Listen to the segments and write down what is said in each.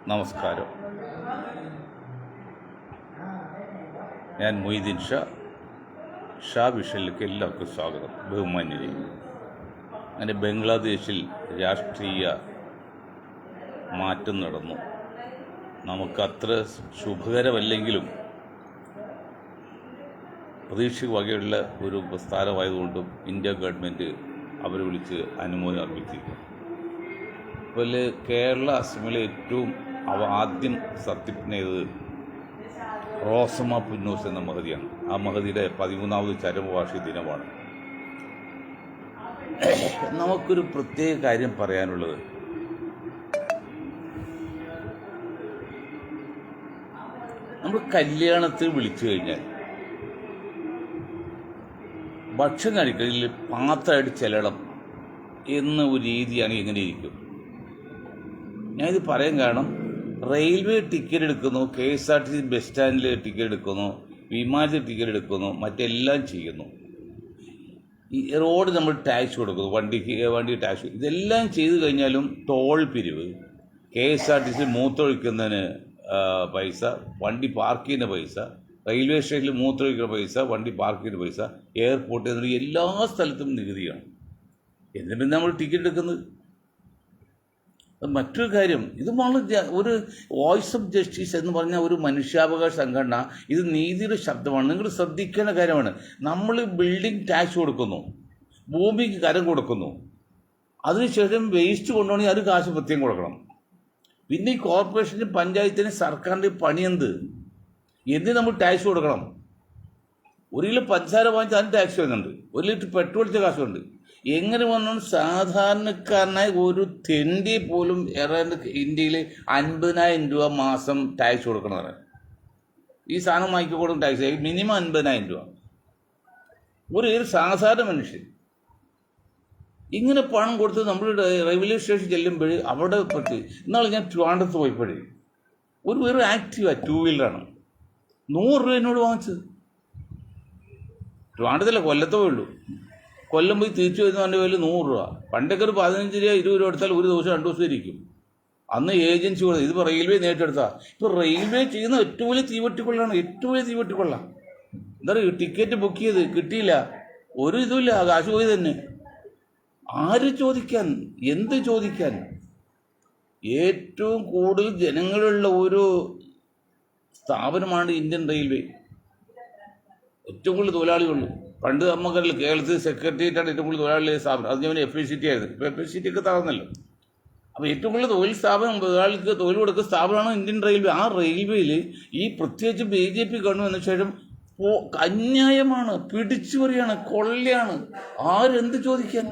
നമസ്കാരം. ഞാൻ മൊയ്തീൻ ഷാ വിഷനിലേക്ക് എല്ലാവർക്കും സ്വാഗതം. ബഹുമാന്യരെ, അങ്ങനെ ബംഗ്ലാദേശിൽ രാഷ്ട്രീയ മാറ്റം നടന്നു. നമുക്കത്ര ശുഭകരമല്ലെങ്കിലും പ്രതീക്ഷ വകയുള്ള ഒരു പ്രസ്ഥാനമായതുകൊണ്ടും ഇന്ത്യ ഗവൺമെൻറ് അവരെ വിളിച്ച് അനുമോദനം അർപ്പിച്ചിരിക്കും. അതുപോലെ കേരള അസംബ്ലിയിലെ ഏറ്റവും ആദ്യം സത്യപ്രതിജ്ഞ ചെയ്തത് റോസമ്മ പുന്നൂസ് എന്ന മഹതിയാണ്. ആ മഹതിയുടെ 13ാമത് ചരമവാർഷിക ദിനമാണ്. നമുക്കൊരു പ്രത്യേക കാര്യം പറയാനുള്ളത്, നമ്മൾ കല്യാണത്തിൽ വിളിച്ചു കഴിഞ്ഞാൽ ഭക്ഷണം കഴിക്കുന്നതിൽ പാത്രമായിട്ട് ചെല്ലണം എന്ന ഒരു രീതിയാണ് എങ്ങനെ ഇരിക്കും. ഞാനിത് പറയാൻ കാരണം, റെയിൽവേ ടിക്കറ്റ് എടുക്കുന്നു, KSRTC ബസ് സ്റ്റാൻഡിൽ ടിക്കറ്റ് എടുക്കുന്നു, വിമാനത്തിൽ ടിക്കറ്റ് എടുക്കുന്നു, മറ്റെല്ലാം ചെയ്യുന്നു. ഈ റോഡ് നമ്മൾ ടാക്സ് കൊടുക്കുന്നു, വണ്ടി ടാക്സ്, ഇതെല്ലാം ചെയ്തു കഴിഞ്ഞാലും ടോൾ പിരിവ്, KSRTC മൂത്രമൊഴിക്കുന്നതിന് പൈസ, വണ്ടി പാർക്ക് ചെയ്യുന്ന പൈസ, റെയിൽവേ സ്റ്റേഷനിൽ മൂത്രമൊഴിക്കുന്ന പൈസ, വണ്ടി പാർക്ക് ചെയ്യുന്ന പൈസ, എയർപോർട്ടിൽ നിന്ന് എല്ലാ സ്ഥലത്തും നികുതിയാണ്. എന്നിട്ട് നമ്മൾ ടിക്കറ്റ് എടുക്കുന്നത്. മറ്റൊരു കാര്യം, ഇത് ഒരു വോയിസ് ഓഫ് ജസ്റ്റിസ് എന്ന് പറഞ്ഞ ഒരു മനുഷ്യാവകാശ സംഘടന, ഇത് നീതിയുടെ ശബ്ദമാണ്. നിങ്ങൾ ശ്രദ്ധിക്കേണ്ട കാര്യമാണ്. നമ്മൾ ബിൽഡിംഗ് ടാക്സ് കൊടുക്കുന്നു, ഭൂമിക്ക് കരം കൊടുക്കുന്നു, അതിനുശേഷം വേസ്റ്റ് കൊണ്ടുപോകണമെങ്കിൽ അത് കാശ് പ്രത്യേകം കൊടുക്കണം. പിന്നെ ഈ കോർപ്പറേഷന്, പഞ്ചായത്തിന്, സർക്കാരിൻ്റെ പണിയെന്ത്? എന്തിന് നമ്മൾ ടാക്സ് കൊടുക്കണം? 1 കിലോ പഞ്ചസാര വാങ്ങിച്ചാൽ അതിന് ടാക്സ് വരുന്നുണ്ട്, 1 ലിറ്റർ പെട്രോളിൻ്റെ കാശുണ്ട്. എങ്ങനെ വന്നാൽ സാധാരണക്കാരനായ ഒരു തെണ്ടി പോലും ഇന്ത്യയിൽ 50,000 രൂപ മാസം ടാക്സ് കൊടുക്കണമെന്ന് പറയാം. ഈ സാധനം വാങ്ങിക്കി കൊടുക്കുന്ന ടാക്സ് മിനിമം 50,000 രൂപ. ഒരു സാധാരണ മനുഷ്യൻ ഇങ്ങനെ പണം കൊടുത്ത് നമ്മൾ റെയിൽവേ സ്റ്റേഷൻ ചെല്ലുമ്പോൾ അവിടെ പറ്റി. ഇന്നാൾ ഞാൻ ട്രിവാൻഡ്രത്ത് പോയപ്പോഴേ ഒരു ആക്റ്റീവ 2 വീലറാണ് 100 രൂപ എന്നോട് വാങ്ങിച്ചത്. ട്രിവാൻഡ്രത്തല്ല, കൊല്ലത്തേ ഉള്ളൂ. കൊല്ലം പോയി തിരിച്ചു വരുന്നതിൻ്റെ പേരിൽ 100 രൂപ. പണ്ടൊക്കെ ഒരു 15 രൂപ 20 രൂപ എടുത്താൽ ഒരു ദിവസം 2 ദിവസം ഇരിക്കും. അന്ന് ഏജൻസി കൊടുത്തത്. ഇതിപ്പോൾ റെയിൽവേ നേരിട്ടെടുത്താൽ. ഇപ്പോൾ റെയിൽവേ ചെയ്യുന്ന ഏറ്റവും വലിയ തീവട്ടിക്കൊള്ളാണ്, ഏറ്റവും വലിയ തീവട്ടിക്കൊള്ള. എന്താ പറയുക, ടിക്കറ്റ് ബുക്ക് ചെയ്ത് കിട്ടിയില്ല, ഒരു ഇതുമില്ല, കാശ് പോയി തന്നെ. ആര് ചോദിക്കാൻ, എന്ത് ചോദിക്കാൻ? ഏറ്റവും കൂടുതൽ ജനങ്ങളുള്ള ഒരു സ്ഥാപനമാണ് ഇന്ത്യൻ റെയിൽവേ. ഏറ്റവും കൂടുതൽ തൊഴിലാളികളുള്ളൂ. പണ്ട് നമുക്കറിയില്ല, കേരളത്തിൽ സെക്രട്ടേറിയറ്റാണ് ഏറ്റവും കൂടുതൽ തൊഴിലാളികളുടെ സ്ഥാപനം. അത് ഞാൻ FACT ആയിരുന്നു. ഇപ്പോൾ FACT ഒക്കെ തകർന്നല്ലോ. അപ്പോൾ ഏറ്റവും കൂടുതൽ തൊഴിൽ സ്ഥാപനം, തൊഴിലാളികൾക്ക് തൊഴിൽ കൊടുക്കുന്ന സ്ഥാപനമാണ് ഇന്ത്യൻ റെയിൽവേ. ആ റെയിൽവേയിൽ ഈ പ്രത്യേകിച്ച് BJP ഗവൺമെൻറ് വന്ന ശേഷം അന്യായമാണ്, പിടിച്ചുപറിയാണ്, കൊള്ളയാണ്. ആരെന്ത് ചോദിക്കാൻ?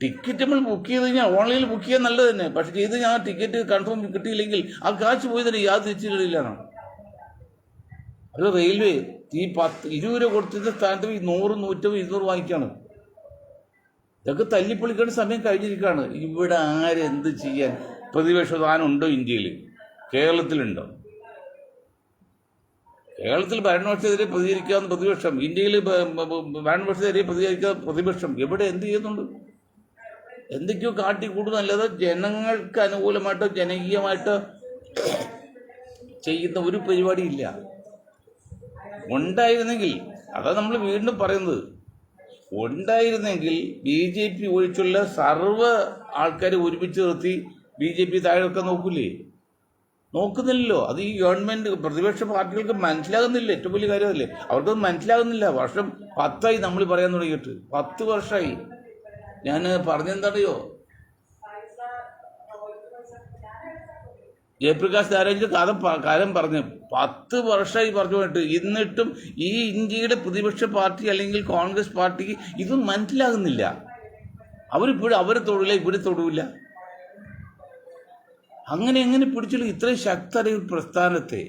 ടിക്കറ്റ് നമ്മൾ ബുക്ക് ചെയ്ത് കഴിഞ്ഞാൽ ഓൺലൈനിൽ ബുക്ക് ചെയ്യാൻ നല്ലത് തന്നെ. പക്ഷെ ചെയ്ത് ഞാൻ ടിക്കറ്റ് കൺഫേം കിട്ടിയില്ലെങ്കിൽ ആ കാശ് പോയി തന്നെ യാതൊരു തിരിച്ചുകളില്ലാണ്. അത് റെയിൽവേ ഈ 20 രൂപ കൊടുത്തതിൻ്റെ സ്ഥാനത്ത് 100, 150, 200 വാങ്ങിക്കാണ്. ഇതൊക്കെ തല്ലിപ്പൊളിക്കേണ്ട സമയം കഴിഞ്ഞിരിക്കുകയാണ്. ഇവിടെ ആരെന്ത് ചെയ്യാൻ? പ്രതിപക്ഷ സ്ഥാനം ഉണ്ടോ ഇന്ത്യയിൽ? കേരളത്തിലുണ്ടോ? കേരളത്തിൽ ഭരണപക്ഷത്തിനെതിരെ പ്രതികരിക്കാവുന്ന പ്രതിപക്ഷം, ഇന്ത്യയിൽ ഭരണപക്ഷത്തിനെതിരെ പ്രതികരിക്കാവുന്ന പ്രതിപക്ഷം. എവിടെ എന്ത് ചെയ്യുന്നുണ്ട്? എന്തൊക്കെയോ കാട്ടിക്കൂടുന്നല്ലാതെ ജനങ്ങൾക്ക് അനുകൂലമായിട്ടോ ജനകീയമായിട്ടോ ചെയ്യുന്ന ഒരു പരിപാടിയില്ല. ഉണ്ടായിരുന്നെങ്കിൽ, അതാ നമ്മൾ വീണ്ടും പറയുന്നത്, ഉണ്ടായിരുന്നെങ്കിൽ BJP ഒഴിച്ചുള്ള സർവ്വ ആൾക്കാരെ ഒരുമിച്ച് നിർത്തി BJP താഴെയൊക്കെ നോക്കൂലേ? നോക്കുന്നില്ലല്ലോ. അത് ഈ ഗവൺമെൻറ്, പ്രതിപക്ഷ പാർട്ടികൾക്ക് മനസ്സിലാകുന്നില്ല. ഏറ്റവും വലിയ കാര്യമല്ലേ, അവർക്കത് മനസ്സിലാകുന്നില്ല. വർഷം 10ആയി നമ്മൾ പറയാൻ തുടങ്ങിയിട്ട്, 10 വർഷമായി. ഞാൻ പറഞ്ഞെന്തറിയോ, ജയപ്രകാശ് നാരായണന്റെ കാലം പറഞ്ഞ് 10 വർഷമായി പറഞ്ഞു പോയിട്ട്, എന്നിട്ടും ഈ ഇന്ത്യയുടെ പ്രതിപക്ഷ പാർട്ടി അല്ലെങ്കിൽ കോൺഗ്രസ് പാർട്ടിക്ക് ഇത് മനസ്സിലാകുന്നില്ല. അവരിപ്പോഴും അവരെ തൊഴില്ല, ഇവിടെ തൊടില്ല. എങ്ങനെ പിടിച്ചുള്ള ഇത്രയും ശക്തമായ ഒരു പ്രസ്ഥാനത്തെ,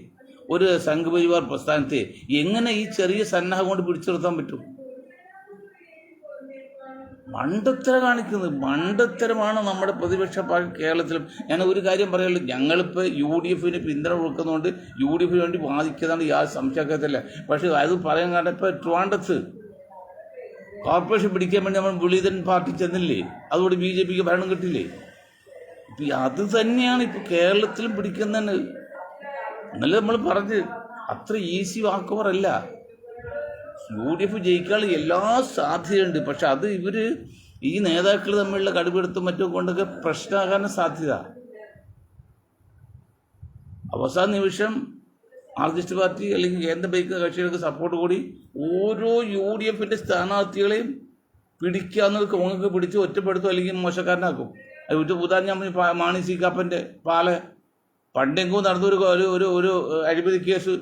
ഒരു സംഘപരിവാർ പ്രസ്ഥാനത്തെ എങ്ങനെ ഈ ചെറിയ സന്നാഹം കൊണ്ട് പിടിച്ചു നിർത്താൻ പറ്റും? മണ്ടത്തരം കാണിക്കുന്നത്, മണ്ടത്തരമാണ് നമ്മുടെ പ്രതിപക്ഷ പാർട്ടി കേരളത്തിലും. ഞാൻ ഒരു കാര്യം പറയുള്ളൂ, ഞങ്ങളിപ്പോൾ UDF പിന്തുണ കൊടുക്കുന്നതുകൊണ്ട് UDF വേണ്ടി വാദിക്കുന്നതാണ്, യാതൊരു സംശയത്തില്ല. പക്ഷേ അത് പറയാൻ കാരണം, ഇപ്പോൾ ട്രിവാൻഡ്രത്ത് കോർപ്പറേഷൻ പിടിക്കാൻ വേണ്ടി നമ്മൾ വിളിതൻ പാർട്ടി ചെന്നില്ലേ, അതുകൊണ്ട് BJPക്ക് ഭരണം കിട്ടില്ലേ? അത് തന്നെയാണ് ഇപ്പോൾ കേരളത്തിലും പിടിക്കുന്നതെന്ന്. എന്നല്ല നമ്മൾ പറഞ്ഞ് അത്ര ഈസി വാക്കോവറല്ല. UDF ജയിക്കാനുള്ള എല്ലാ സാധ്യതയുണ്ട്. പക്ഷെ അത് ഈ നേതാക്കൾ തമ്മിലുള്ള കടുപിടുത്തും മറ്റും കൊണ്ടൊക്കെ പ്രശ്നമാകാൻ സാധ്യത. അവസാന നിമിഷം മാർക്സിസ്റ്റ് പാർട്ടി അല്ലെങ്കിൽ കേന്ദ്ര ഭരിക്കുന്ന കക്ഷികൾക്ക് സപ്പോർട്ട് കൂടി ഓരോ UDF സ്ഥാനാർത്ഥികളെയും പിടിക്കാവുന്നത് കോങ്ങൊക്കെ പിടിച്ച് ഒറ്റപ്പെടുത്തും അല്ലെങ്കിൽ മോശക്കാരനാക്കും. ഉദാഹരണം ഞാൻ മാണി സി കാപ്പൻ്റെ പണ്ടെങ്കും നടന്നൊരു ഒരു അഴിമതി കേസ്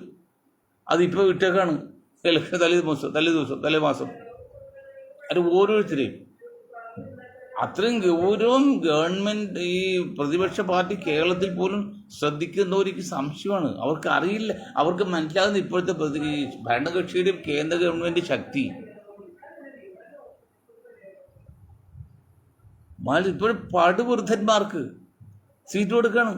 അതിപ്പോൾ വിട്ടേക്കാണ്. ഇലക്ഷൻ തലേമാസം അത് ഓരോരുത്തരെയും അത്രയും ഗൗരവം ഗവൺമെൻറ് ഈ പ്രതിപക്ഷ പാർട്ടി കേരളത്തിൽ പോലും ശ്രദ്ധിക്കുന്നവർക്ക് സംശയമാണ്. അവർക്ക് അറിയില്ല, അവർക്ക് മനസ്സിലാകുന്ന ഇപ്പോഴത്തെ ഭരണകക്ഷിയുടെയും കേന്ദ്ര ഗവൺമെൻറ് ശക്തി. ഇപ്പോഴും പടുവൃദ്ധന്മാർക്ക് സീറ്റ് കൊടുക്കാണ്.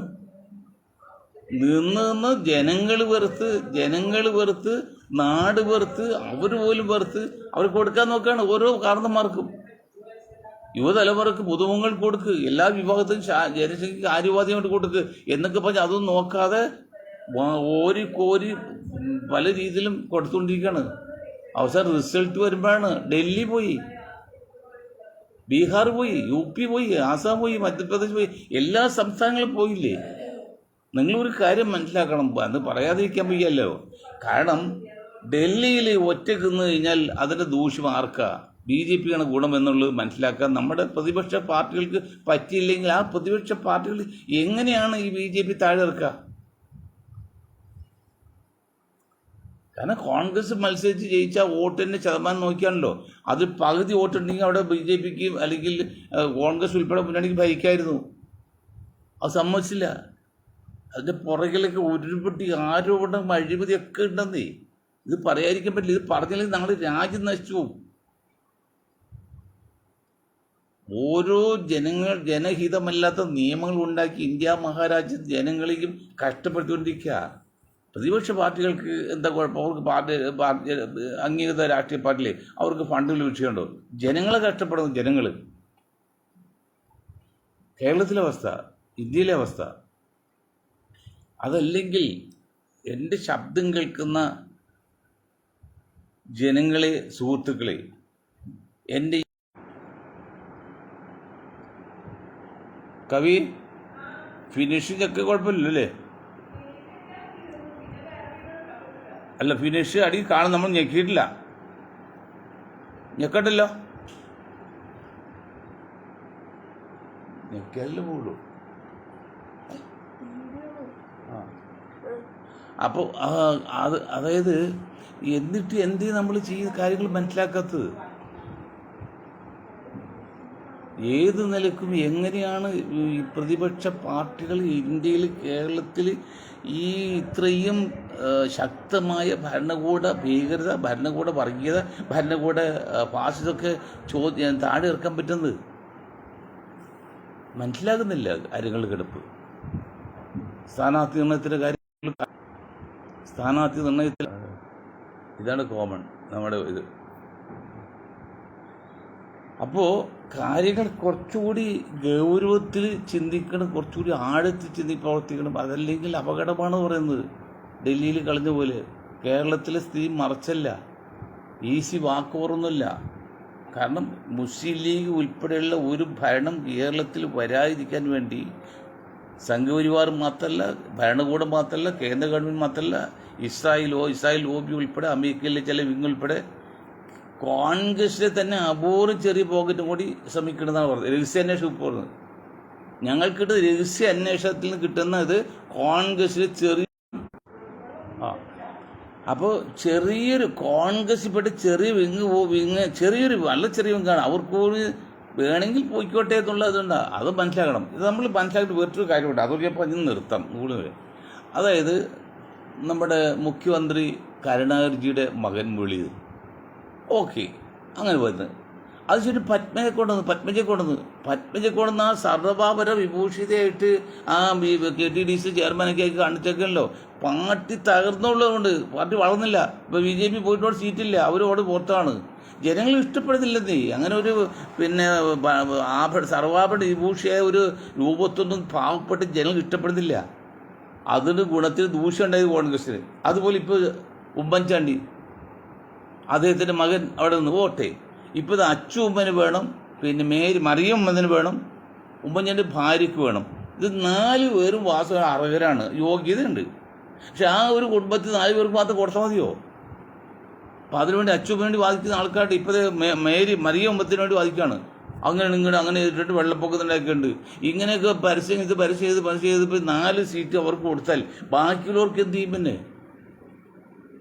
നിന്ന് ജനങ്ങൾ വെറുത്ത് നാട് വെറുത്ത് അവർ പോലും വെറുത്ത് അവർ കൊടുക്കാൻ നോക്കുകയാണ് ഓരോ കാരണന്മാർക്കും. യുവതലമുറക്ക് പുതുമുഖങ്ങൾ കൊടുക്ക്, എല്ലാ വിഭാഗത്തിലും ജനസംഖ്യക്ക് ആര്യവാദിയോട് കൊടുക്ക് എന്നൊക്കെ പറഞ്ഞ് അതൊന്നും നോക്കാതെ കോരി പല രീതിയിലും കൊടുത്തുകൊണ്ടിരിക്കുകയാണ്. അവസാനം റിസൾട്ട് വരുമ്പോഴാണ് ഡൽഹി പോയി, ബീഹാർ പോയി, UP പോയി, ആസാം പോയി, മധ്യപ്രദേശ് പോയി, എല്ലാ സംസ്ഥാനങ്ങളും പോയില്ലേ. നിങ്ങളൊരു കാര്യം മനസ്സിലാക്കണം, അത് പറയാതിരിക്കാൻ വയ്യല്ലോ. കാരണം ഡൽഹിയിൽ ഒറ്റക്ക് നിന്ന് കഴിഞ്ഞാൽ അതിൻ്റെ ദൂഷ്യം ആർക്കാ? BJPയാണ് ഗുണം എന്നുള്ളത് മനസ്സിലാക്കാൻ നമ്മുടെ പ്രതിപക്ഷ പാർട്ടികൾക്ക് പറ്റിയില്ലെങ്കിൽ ആ പ്രതിപക്ഷ പാർട്ടികൾ എങ്ങനെയാണ് ഈ BJP താഴെ ഇറക്കുക? കാരണം കോൺഗ്രസ് മത്സരിച്ച് ജയിച്ചാൽ വോട്ടിൻ്റെ ശതമാനം നോക്കിയാണല്ലോ. അത് പകുതി വോട്ടുണ്ടെങ്കിൽ അവിടെ BJPക്ക് അല്ലെങ്കിൽ കോൺഗ്രസ് ഉൾപ്പെടെ മുന്നണിക്ക് ഭരിക്കായിരുന്നു. അത് സമ്മതിച്ചില്ല. അതിൻ്റെ പുറകിലൊക്കെ ഉരുൾപൊട്ടി ആരോപണം അഴിമതിയൊക്കെ ഉണ്ടെന്നേ. ഇത് പറയാതിരിക്കാൻ പറ്റില്ല. ഇത് പറഞ്ഞില്ലെങ്കിൽ ഞങ്ങൾ രാജ്യം നശിച്ചു പോകും. ഓരോ ജനഹിതമല്ലാത്ത നിയമങ്ങൾ ഉണ്ടാക്കി ഇന്ത്യ മഹാരാജ്യം ജനങ്ങളെയും കഷ്ടപ്പെടുത്തിക്കൊണ്ടിരിക്കുക. പ്രതിപക്ഷ പാർട്ടികൾക്ക് എന്താ കുഴപ്പം? അവർക്ക് പാർട്ടി അംഗീകൃത രാഷ്ട്രീയ പാർട്ടിയിലെ അവർക്ക് ഫണ്ടുകൾ വിഷയമുണ്ടോ? ജനങ്ങളെ കഷ്ടപ്പെടുന്നു ജനങ്ങൾ. കേരളത്തിലെ അവസ്ഥ, ഇന്ത്യയിലെ അവസ്ഥ അതല്ലെങ്കിൽ എൻ്റെ ശബ്ദം കേൾക്കുന്ന ജനങ്ങളെ, സുഹൃത്തുക്കളെ, എൻ്റെ കവി ഫിനിഷിംഗ് ഒക്കെ കുഴപ്പമില്ലല്ലേ? അല്ല, ഫിനിഷ് അടി കാണും, നമ്മൾ ഞെക്കിയിട്ടില്ല, ഞെക്കണ്ടല്ലോ, ഞെക്കിയാലേ പോളൂ. അപ്പോൾ അതായത് എന്നിട്ട് എന്തേ നമ്മൾ ചെയ്യുന്ന കാര്യങ്ങൾ മനസ്സിലാക്കാത്തത്? ഏത് നിലക്കും എങ്ങനെയാണ് ഈ പ്രതിപക്ഷ പാർട്ടികൾ ഇന്ത്യയിൽ, കേരളത്തിൽ ഈ ഇത്രയും ശക്തമായ ഭരണകൂട ഭീകരത, ഭരണകൂട വർഗീയത, ഭരണകൂട ഫാസിസമൊക്കെ താഴെ ഇറക്കാൻ പറ്റുന്നത്? മനസ്സിലാകുന്നില്ല കാര്യങ്ങൾ കിടപ്പ്. സ്ഥാനാർത്ഥി നിർണയത്തിൽ ഇതാണ് കോമൺ നമ്മുടെ ഇത്. അപ്പോൾ കാര്യങ്ങൾ കുറച്ചുകൂടി ഗൗരവത്തിൽ ചിന്തിക്കണം, കുറച്ചുകൂടി ആഴത്തിൽ പ്രവർത്തിക്കണം. അതല്ലെങ്കിൽ അപകടമാണ് പറയുന്നത്. ഡൽഹിയിൽ കളഞ്ഞ പോലെ കേരളത്തിലെ സ്ഥിതി മറച്ചല്ല, ഈസി വാക്കോറൊന്നുമില്ല. കാരണം മുസ്ലിം ലീഗ് ഉൾപ്പെടെയുള്ള ഒരു ഭരണം കേരളത്തിൽ വരാതിരിക്കാൻ വേണ്ടി സംഘപരിവാർ മാത്രമല്ല, ഭരണകൂടം മാത്രമല്ല, കേന്ദ്ര ഗവൺമെൻറ് മാത്രമല്ല, ഇസ്രായേൽ ലോബി ഉൾപ്പെടെ, അമേരിക്കയിലെ ചില വിങ് ഉൾപ്പെടെ കോൺഗ്രസിലെ തന്നെ അപൂർവം ചെറിയ പോക്കറ്റും കൂടി ശ്രമിക്കണമെന്നാണ് പറഞ്ഞത്. രഹസ്യാന്വേഷണം ഇപ്പോൾ പറഞ്ഞത് ഞങ്ങൾക്കിട്ട് രഹസ്യ അന്വേഷണത്തിൽ നിന്ന് കിട്ടുന്നത് കോൺഗ്രസിലെ അപ്പോൾ ചെറിയൊരു കോൺഗ്രസ് പെട്ട് ചെറിയ ചെറിയൊരു വിങ്ങാണ്. അവർക്ക് വേണമെങ്കിൽ പോയിക്കോട്ടെ എന്നുള്ളതുകൊണ്ട് അത് മനസ്സിലാക്കണം. ഇത് നമ്മൾ മനസ്സിലാക്കിയിട്ട് വേറൊരു കാര്യമുണ്ട്, അതൊരു ഞാൻ പറഞ്ഞ് നിർത്താം കൂടുതൽ. അതായത് നമ്മുടെ മുഖ്യമന്ത്രി കരുണാകരജിയുടെ മകൻ വിളിയത് ഓക്കെ അങ്ങനെ വരുന്നത്, അത് ശരി പത്മജയെ കൊണ്ടുവന്ന് ആ സർവ്വഭാവര വിഭൂഷിതയായിട്ട് ആ KTDC ചെയർമാനൊക്കെ ആക്കി കാണിച്ചേക്കല്ലോ. Party തകർന്നുള്ളതുകൊണ്ട് party വളർന്നില്ല. ഇപ്പോൾ BJP പോയിട്ടോട് സീറ്റില്ല, അവരോട് പുറത്താണ്. ജനങ്ങൾ ഇഷ്ടപ്പെടുന്നില്ലെന്നേ. അങ്ങനെ ഒരു പിന്നെ സർവാഭരണ വിഭൂഷിയായ ഒരു രൂപത്തൊന്നും പാവപ്പെട്ട് ജനങ്ങൾ ഇഷ്ടപ്പെടുന്നില്ല. അതിന് ഗുണത്തിന് ദൂഷ്യം ഉണ്ടായത് കോൺഗ്രസ്സിന്. അതുപോലെ ഇപ്പോൾ ഉമ്മൻചാണ്ടി, അദ്ദേഹത്തിൻ്റെ മകൻ അവിടെ നിന്ന് പോട്ടെ, ഇപ്പോൾ ഇത് അച്ചു ഉമ്മന് വേണം, പിന്നെ മറിയം ഉമ്മന് വേണം, ഉമ്മൻചാണ്ടി ഭാര്യയ്ക്ക് വേണം. ഇത് 4 പേരും വാസം അർഹരാണ്, യോഗ്യതയുണ്ട്. പക്ഷെ ആ ഒരു കുടുംബത്തിൽ 4 പേർക്ക് മാത്രം കൊടുത്താൽ മതിയോ? അപ്പോൾ അതിനുവേണ്ടി അച്ചുവിന് വേണ്ടി വാദിക്കുന്ന ആൾക്കാരുടെ ഇപ്പോഴത്തെ മറിയം ഉമ്മത്തിന് വേണ്ടി വാദിക്കുകയാണ്. അങ്ങനെ ഇങ്ങനെ അങ്ങനെ ഇട്ടിട്ട് വെള്ളപ്പൊക്കത്തിൻ്റെയൊക്കെയുണ്ട്. ഇങ്ങനെയൊക്കെ പരസ്യം ചെയ്ത് ഇപ്പോൾ 4 സീറ്റ് അവർക്ക് കൊടുത്താൽ ബാക്കിയുള്ളവർക്ക് എന്ത് ചെയ്യും? പിന്നെ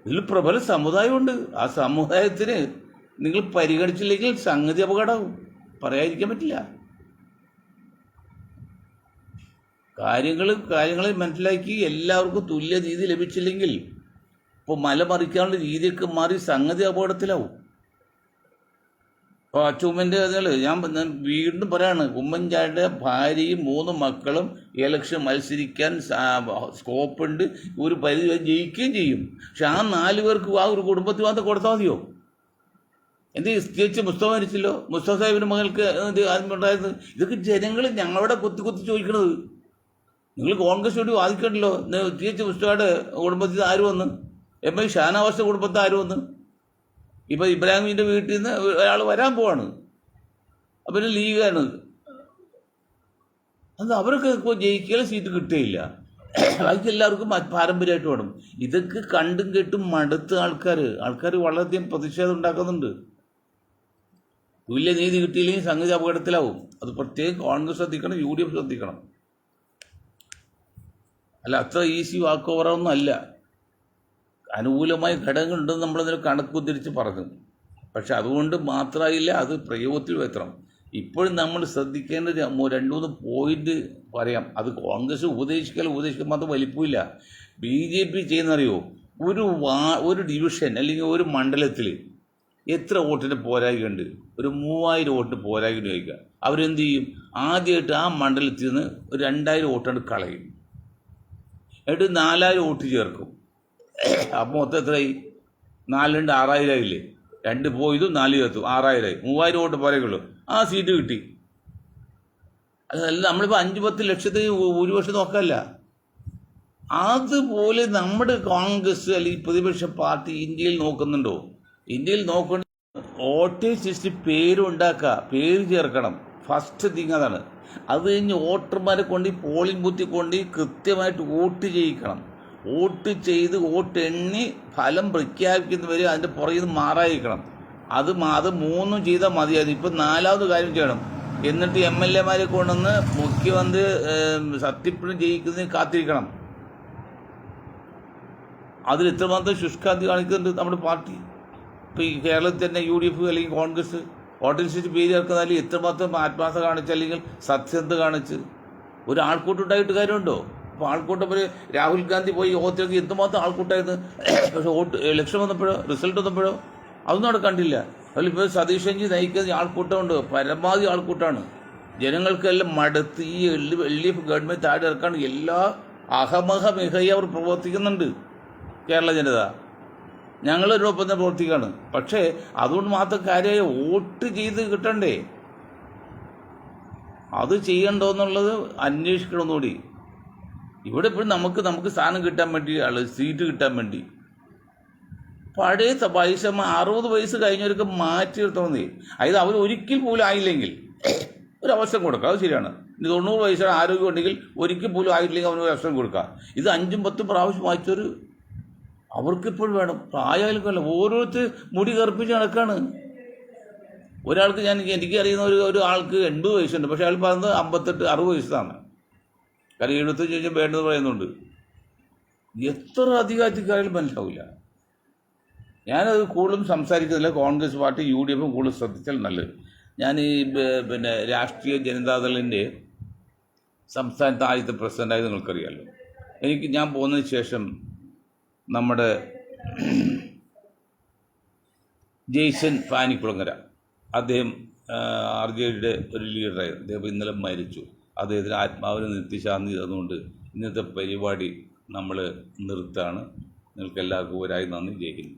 ഇതിൽ പ്രബല സമുദായമുണ്ട്. ആ സമുദായത്തിന് നിങ്ങൾ പരിഗണിച്ചില്ലെങ്കിൽ സംഗതി അപകടമാകും, പറയാതിരിക്കാൻ പറ്റില്ല. കാര്യങ്ങൾ മനസ്സിലാക്കി എല്ലാവർക്കും തുല്യ നീതി ലഭിച്ചില്ലെങ്കിൽ ഇപ്പോൾ മല മറിക്കാനുള്ള രീതിയൊക്കെ മാറി സംഗതി അപകടത്തിലാവും. ഇപ്പോൾ അച്ചുമ്മൻ്റെ ഞാൻ വീണ്ടും പറയാണ്, ഉമ്മൻചാണ്ടിയുടെ ഭാര്യയും 3 മക്കളും ഇലക്ഷൻ മത്സരിക്കാൻ സ്കോപ്പുണ്ട്, ഒരു പരിധി വരെ ജയിക്കുകയും ചെയ്യും. പക്ഷെ ആ 4 പേർക്ക് ആ ഒരു കുടുംബത്തിൽ മാത്രം കൊടുത്താൽ മതിയോ? എന്ത് തിരിച്ച് മുസ്തഫ മരിച്ചല്ലോ, മുസ്തഫ സാഹിബിൻ്റെ മകൾക്ക് ആദ്യം ഉണ്ടായത്. ഇതൊക്കെ ജനങ്ങൾ ഞങ്ങളുടെ കുത്തി ചോദിക്കണത്. നിങ്ങൾ കോൺഗ്രസ് വേണ്ടി വാദിക്കണ്ടല്ലോ. തിരിച്ച് മുസ്തഫയുടെ കുടുംബത്തിൽ ആര് വന്ന്? എം ഐ ഷാനവാസിൻ്റെ കുടുംബത്തിൽ ആര് വന്ന്? ഇപ്പോൾ ഇബ്രാഹിമിൻ്റെ വീട്ടിൽ നിന്ന് ഒരാൾ വരാൻ പോവാണ്, അപ്പം ലീഗാണ്. അത് അവർക്ക് ജയിക്കാൻ സീറ്റ് കിട്ടുകയില്ല. ബാക്കി എല്ലാവർക്കും പാരമ്പര്യമായിട്ട് വേണം. ഇതൊക്കെ കണ്ടും കേട്ടും മടുത്ത ആൾക്കാർ വളരെയധികം പ്രതിഷേധം ഉണ്ടാക്കുന്നുണ്ട്. തുല്യ നീതി കിട്ടിയില്ലെങ്കിൽ സംഗതി അപകടത്തിലാവും. അത് പ്രത്യേകം കോൺഗ്രസ് ശ്രദ്ധിക്കണം, UDF ശ്രദ്ധിക്കണം. അല്ല, അത്ര ഈസി വാക്ക് ഓവറൊന്നും അല്ല. അനുകൂലമായ ഘടകങ്ങളുണ്ടെന്ന് നമ്മളതിന് കണക്കുതിരിച്ച് പറഞ്ഞു. പക്ഷെ അതുകൊണ്ട് മാത്രമായില്ല, അത് പ്രയോഗത്തിൽ വരുത്തണം. ഇപ്പോഴും നമ്മൾ ശ്രദ്ധിക്കേണ്ട 2-3 പോയിന്റ് പറയാം. അത് കോൺഗ്രസ് ഉപദേശിക്കാൻ മാത്രം വലിപ്പമില്ല. BJP ചെയ്യുന്നറിയോ? ഒരു ഡിവിഷൻ അല്ലെങ്കിൽ ഒരു മണ്ഡലത്തിൽ എത്ര വോട്ടിന് പോരായ്കയുണ്ട്? ഒരു 3000 വോട്ട് പോരായ്കയുണ്ട് ചോദിക്കുക. അവരെന്ത് ചെയ്യും? ആദ്യമായിട്ട് ആ മണ്ഡലത്തിൽ നിന്ന് ഒരു 2000 വോട്ടാണ് കളയും. എന്നിട്ട് 4000 വോട്ട് ചേർക്കും. അപ്പോൾ മൊത്തം എത്രയായി? 4 × 6000 ആയില്ലേ? 2 പോയതും 4 ചേർത്തും 6000 ആയി. 3000 വോട്ട് പോരേക്കുള്ളൂ, ആ സീറ്റ് കിട്ടി. അതല്ല, നമ്മളിപ്പോൾ 5-10 ലക്ഷത്തിന് ഭൂരിപക്ഷം നോക്കാമല്ല. അതുപോലെ നമ്മുടെ കോൺഗ്രസ് അല്ലെങ്കിൽ പ്രതിപക്ഷ പാർട്ടി ഇന്ത്യയിൽ നോക്കുന്നുണ്ടോ? ഇന്ത്യയിൽ നോക്കേണ്ട വോട്ടേഴ്സ് ലിസ്റ്റ് പേരുണ്ടാക്കുക, പേര് ചേർക്കണം. ഫസ്റ്റ് തിങ് അതാണ്. അത് കഴിഞ്ഞ് വോട്ടർമാരെ കൊണ്ട് പോളിംഗ് ബൂത്തിൽ കൊണ്ട് കൃത്യമായിട്ട് വോട്ട് ചെയ്യിക്കണം. വോട്ട് ചെയ്ത് വോട്ട് എണ്ണി ഫലം പ്രഖ്യാപിക്കുന്നവരെ അതിൻ്റെ പുറകിൽ നിന്ന് മാറാതിരിക്കണം. അത് 3 ചെയ്താൽ മതിയായിരുന്നു. ഇപ്പം 4ാമത് കാര്യം ചെയ്യണം. എന്നിട്ട് MLA കൊണ്ടുവന്ന് മുഖ്യമന്ത്രി സത്യപ്രതിജ്ഞ ചെയ്യിക്കുന്നതിന് കാത്തിരിക്കണം. അതിൽ എത്രമാത്രം ശുഷ്കാന്തി കാണിക്കുന്നുണ്ട് നമ്മുടെ പാർട്ടി. ഇപ്പോൾ ഈ കേരളത്തിൽ തന്നെ UDF അല്ലെങ്കിൽ കോൺഗ്രസ് വോട്ടനുസരിച്ച് പേര് ചേർക്കുന്നതിൽ എത്രമാത്രം ആത്മാർത്ഥത കാണിച്ച് അല്ലെങ്കിൽ സത്യസന്ധത കാണിച്ച് ഒരു ആൾക്കൂട്ടുണ്ടായിട്ട് കാര്യമുണ്ടോ? അപ്പോൾ ആൾക്കൂട്ടം പോലെ രാഹുൽ ഗാന്ധി പോയി യോഗത്തിലേക്ക് എന്തുമാത്രം ആൾക്കൂട്ടായിരുന്നു. പക്ഷേ ഇലക്ഷൻ വന്നപ്പോഴോ റിസൾട്ട് വന്നപ്പോഴോ അതൊന്നും അവിടെ കണ്ടില്ല. അതിലിപ്പോൾ സതീഷൻജി നയിക്കുന്ന ആൾക്കൂട്ടമുണ്ട്, പരമാവധി ആൾക്കൂട്ടമാണ്. ജനങ്ങൾക്കെല്ലാം മടുത്ത് ഈ LDF ഗവൺമെൻറ് താഴെ ഇറക്കാൻ എല്ലാ മികയെ അവർ പ്രവർത്തിക്കുന്നുണ്ട്. കേരള ജനത ഞങ്ങളൊരൊപ്പം തന്നെ പ്രവർത്തിക്കുകയാണ്. പക്ഷേ അതുകൊണ്ട് മാത്രം കാര്യമായ വോട്ട് ചെയ്ത് കിട്ടണ്ടേ? അത് ചെയ്യണ്ടോ എന്നുള്ളത് അന്വേഷിക്കണമെന്നുകൂടി. ഇവിടെ ഇപ്പോഴും നമുക്ക് സ്ഥാനം കിട്ടാൻ വേണ്ടി സീറ്റ് കിട്ടാൻ വേണ്ടി പഴയ വയസ്സ് 60 വയസ്സ് കഴിഞ്ഞവർക്ക് മാറ്റി നിർത്തണമെന്നേ. അതായത് അവർ ഒരിക്കൽ പോലും ആയില്ലെങ്കിൽ ഒരു അവസരം കൊടുക്കുക, അത് ശരിയാണ്. ഇനി 90 വയസ്സാണ്, ആരോഗ്യം ഉണ്ടെങ്കിൽ ഒരിക്കൽ പോലും ആയിട്ടില്ലെങ്കിൽ അവന് ഒരു അവസരം കൊടുക്കുക. ഇത് 5-10 പ്രാവശ്യം വായിച്ചൊരു അവർക്കിപ്പോഴും വേണം. പ്രായമായാലും ഓരോരുത്തർ മുടി കറുപ്പിച്ച് നടക്കാണ്. ഒരാൾക്ക് എനിക്കറിയുന്ന ഒരു ആൾക്ക് 80 വയസ്സുണ്ട്, പക്ഷേ അയാൾ പറയുന്നത് 58-60 വയസ്സാണ്. കാരണം 75 കഴിഞ്ഞാൽ വേണ്ടത് പറയുന്നുണ്ട്. എത്ര അധികാരക്കാരും മനസ്സിലാവില്ല. ഞാനത് കൂടുതലും സംസാരിക്കുന്നില്ല. കോൺഗ്രസ് പാർട്ടി UDF കൂടുതൽ ശ്രദ്ധിച്ചാൽ നല്ലത്. ഞാൻ ഈ രാഷ്ട്രീയ ജനതാദളിൻ്റെ സംസ്ഥാനത്ത് ആദ്യത്തെ പ്രസിഡൻ്റായത് നിങ്ങൾക്കറിയാമല്ലോ. ഞാൻ പോകുന്നതിന് ശേഷം നമ്മുടെ ജെയ്സൺ പാനിക്കുളങ്ങര, അദ്ദേഹം RJDയുടെ ഒരു ലീഡറായിരുന്നു. അദ്ദേഹം ഇന്നലെ മരിച്ചു. അദ്ദേഹത്തിന് ആത്മാവിന് നിത്യശാന്തി തന്നുകൊണ്ട് ഇന്നത്തെ പരിപാടി നമ്മൾ നിർത്താണ്. നിങ്ങൾക്ക് എല്ലാവർക്കും ഒരായി നന്ദി. ജയിക്കുന്നു.